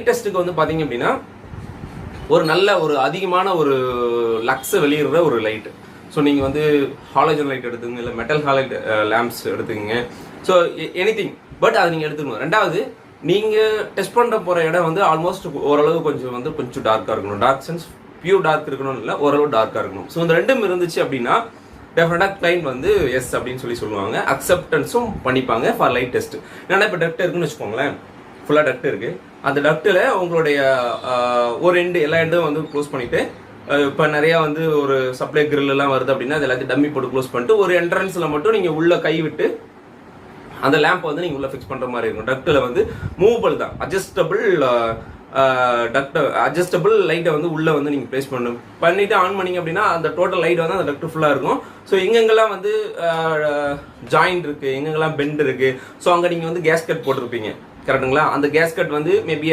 டெஸ்ட்டுக்கு வந்து பார்த்தீங்க அப்படின்னா ஒரு நல்ல ஒரு அதிகமான ஒரு லக்ஸை வெளியிடுற ஒரு லைட்டு. ஸோ நீங்கள் வந்து ஹாலஜன் லைட் எடுத்துக்கங்க, இல்லை மெட்டல் ஹாலைட் லேம்ப்ஸ் எடுத்துக்கங்க. ஸோ எனிதிங், பட் அதை நீங்கள் எடுத்துக்கணும். ரெண்டாவது, நீங்கள் டெஸ்ட் பண்ண போகிற இடம் வந்து ஆல்மோஸ்ட் ஓரளவு கொஞ்சம் டார்க்காக இருக்கணும். டார்க் சென்ஸ் பியூர் டார்க் இருக்கணும், இல்லை ஓரளவு டார்க்காக இருக்கணும். ஸோ இந்த ரெண்டும் இருந்துச்சு அப்படின்னா டெஃபினட்டாக கிளைண்ட் வந்து எஸ் அப்படின்னு சொல்லுவாங்க. அக்செப்டன்ஸும் பண்ணிப்பாங்க ஃபார் லைட் டெஸ்ட். ஏன்னா இப்போ டக்ட் இருக்குன்னு வச்சுக்கோங்களேன், ஃபுல்லாக டக்ட் இருக்குது. அந்த டக்டில் உங்களுடைய ஒரு எல்லா எண்டும் வந்து க்ளோஸ் பண்ணிவிட்டு, இப்போ நிறையா வந்து ஒரு சப்ளை கிரில்லாம் வருது அப்படின்னா அது எல்லாத்தையும் டம்மி போட்டு க்ளோஸ் பண்ணிட்டு ஒரு என்ட்ரன்ஸில் மட்டும் நீங்கள் உள்ளே கை விட்டு அந்த லேம்பை வந்து நீங்கள் உள்ளே ஃபிக்ஸ் பண்ணுற மாதிரி இருக்கும். டக்டில் வந்து மூவபிள் தான், அட்ஜஸ்டபிள் லைட்டை வந்து உள்ளே வந்து நீங்கள் ப்ளேஸ் பண்ணிவிட்டு ஆன் பண்ணிங்க அப்படின்னா அந்த டோட்டல் லைட் வந்து அந்த டக்ட் ஃபுல்லாக இருக்கும். ஸோ எங்கெங்கெல்லாம் வந்து ஜாயிண்ட் இருக்குது, எங்கெங்கெல்லாம் பெண்ட் இருக்குது, ஸோ அங்கே நீங்கள் வந்து கேஸ்கட் போட்டிருப்பீங்க, கரெக்டுங்களா? அந்த கேஸ்கட் வந்து மேபி